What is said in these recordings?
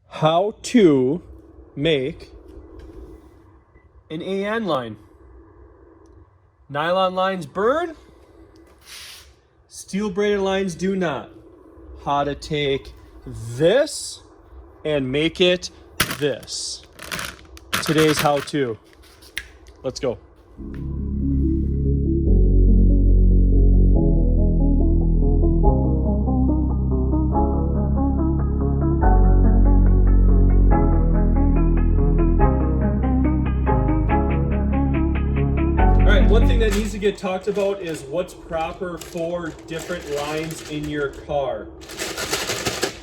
how to make an AN line. Nylon lines burn, steel braided lines do not. How to take this and make it this. Today's how-to. Let's go. One thing that needs to get talked about is what's proper for different lines in your car. This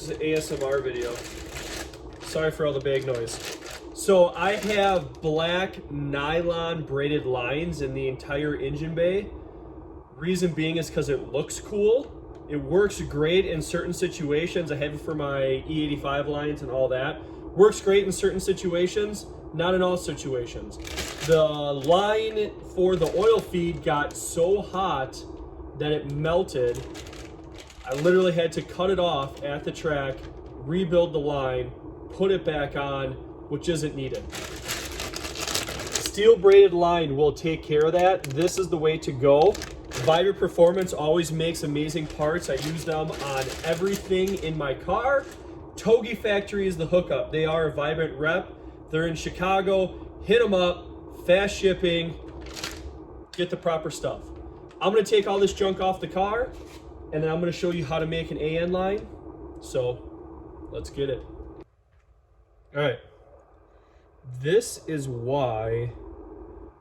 is an ASMR video. Sorry for all the bag noise. So I have black nylon braided lines in the entire engine bay. Reason being is because it looks cool. It works great in certain situations. I have it for my E85 lines and all that. Works great in certain situations, not in all situations. The line for the oil feed got so hot that it melted. I literally had to cut it off at the track, rebuild the line, put it back on, which isn't needed. Steel braided line will take care of that. This is the way to go. Vibrant Performance always makes amazing parts. I use them on everything in my car. Togi Factory is the hookup. They are a Vibrant rep. They're in Chicago. Hit them up. Fast shipping, get the proper stuff. I'm gonna take all this junk off the car and then I'm gonna show you how to make an AN line. So let's get it. All right, this is why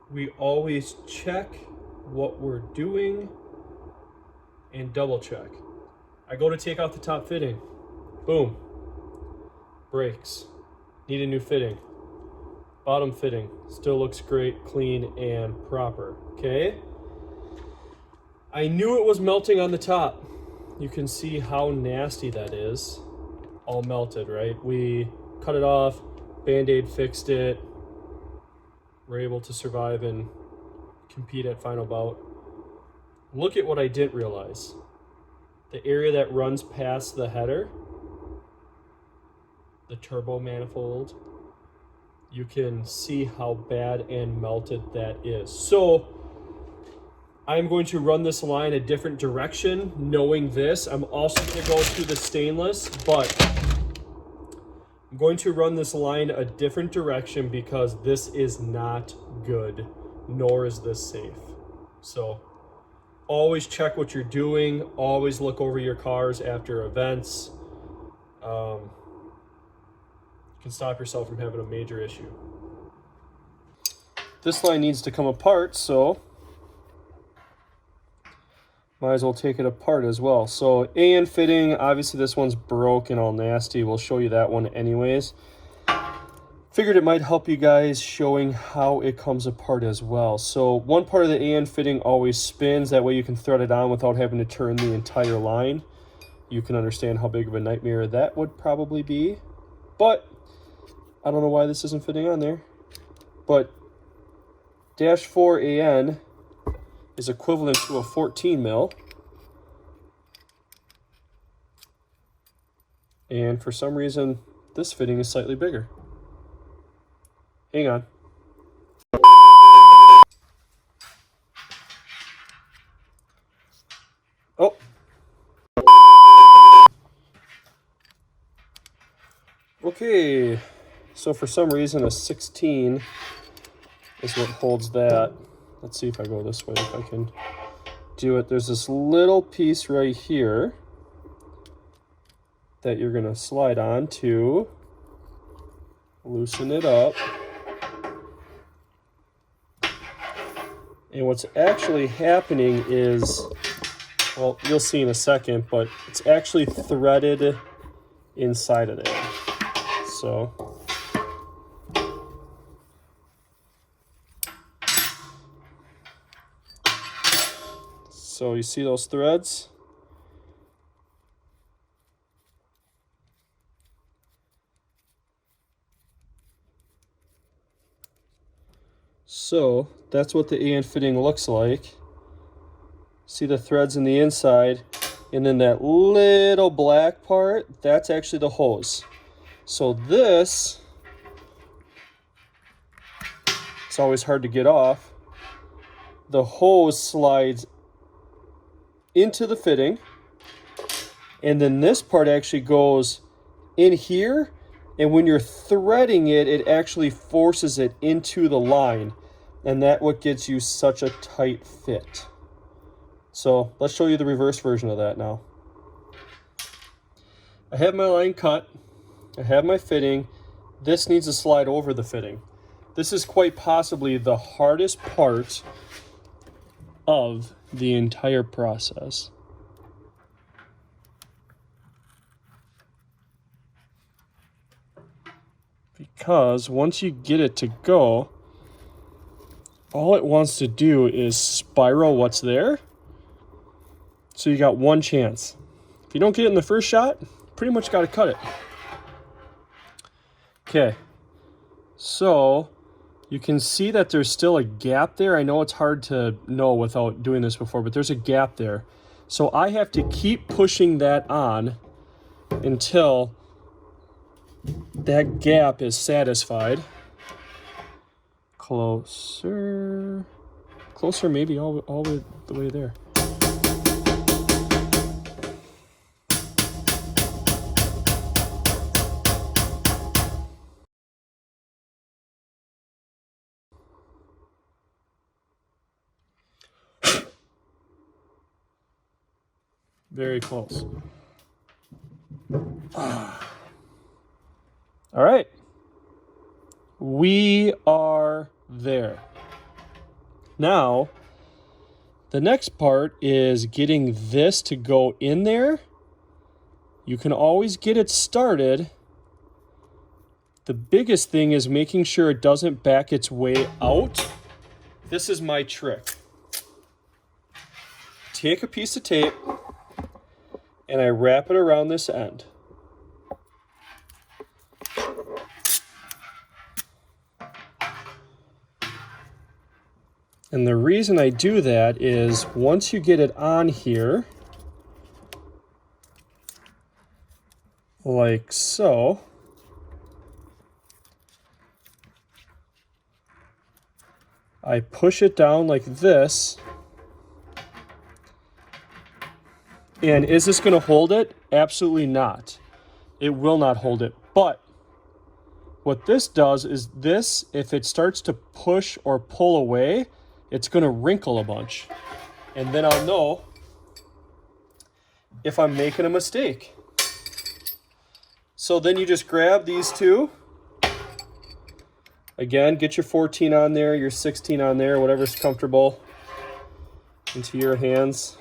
we always check what we're doing and double check. I go to take out the top fitting, boom, breaks, need a new fitting. Bottom fitting still looks great, clean, and proper, okay? I knew it was melting on the top. You can see how nasty that is. All melted, right? We cut it off, Band-Aid fixed it. We're able to survive and compete at final bout. Look at what I didn't realize. The area that runs past the header, the turbo manifold, you can see how bad and melted that is. So I'm going to run this line a different direction, knowing this. I'm also gonna go through the stainless, but I'm going to run this line a different direction because this is not good, nor is this safe. So always check what you're doing. Always look over your cars after events. Can stop yourself from having a major issue. This line needs to come apart, so might as well take it apart as well. So AN fitting, obviously this one's broke and all nasty. We'll show you that one anyways. Figured it might help you guys showing how it comes apart as well. So one part of the AN fitting always spins, that way you can thread it on without having to turn the entire line. You can understand how big of a nightmare that would probably be, but I don't know why this isn't fitting on there, but -4 AN is equivalent to a 14 mil. And for some reason, this fitting is slightly bigger. Hang on. Oh. Okay. So for some reason, a 16 is what holds that. Let's see if I go this way, if I can do it. There's this little piece right here that you're gonna slide on to loosen it up. And what's actually happening is, well, you'll see in a second, but it's actually threaded inside of there. So you see those threads? So that's what the AN fitting looks like. See the threads in the inside? And then that little black part, that's actually the hose. So this, it's always hard to get off. The hose slides into the fitting, and then this part actually goes in here, and when you're threading it, it actually forces it into the line, and that's what gets you such a tight fit. So let's show you the reverse version of that now. I have my line cut, I have my fitting. This needs to slide over the fitting. This is quite possibly the hardest part of the entire process. Because once you get it to go, all it wants to do is spiral what's there. So you got one chance. If you don't get it in the first shot, pretty much got to cut it. Okay, so you can see that there's still a gap there. I know it's hard to know without doing this before, but there's a gap there. So I have to keep pushing that on until that gap is satisfied. Closer, maybe all the way there. Very close. All right. We are there. Now, the next part is getting this to go in there. You can always get it started. The biggest thing is making sure it doesn't back its way out. This is my trick. Take a piece of tape and I wrap it around this end. And the reason I do that is once you get it on here, like so, I push it down like this. And is this going to hold it? Absolutely not. It will not hold it. But what this does is this, if it starts to push or pull away, it's going to wrinkle a bunch. And then I'll know if I'm making a mistake. So then you just grab these two. Again, get your 14 on there, your 16 on there, whatever's comfortable into your hands.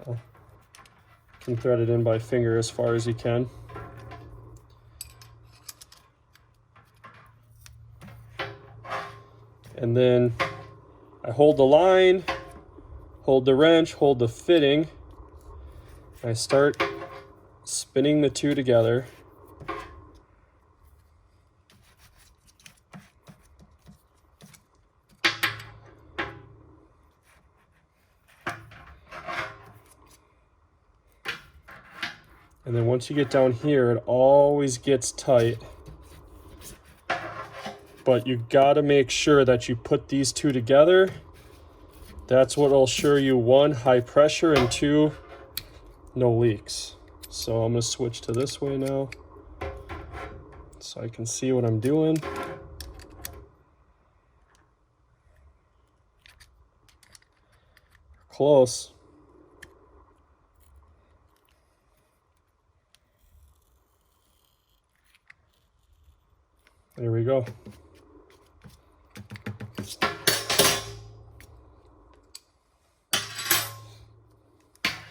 You can thread it in by finger as far as you can. And then I hold the line, hold the wrench, hold the fitting. I start spinning the two together. And then once you get down here, it always gets tight. But you gotta make sure that you put these two together. That's what will assure you, one, high pressure, and two, no leaks. So I'm gonna switch to this way now so I can see what I'm doing. Close. There we go.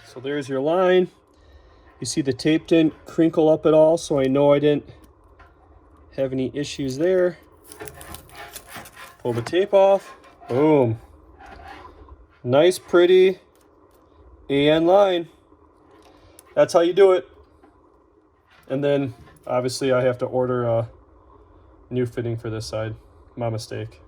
So there's your line. You see the tape didn't crinkle up at all, so I know I didn't have any issues there. Pull the tape off. Boom. Nice, pretty AN line. That's how you do it. And then, obviously, I have to order a new fitting for this side. My mistake.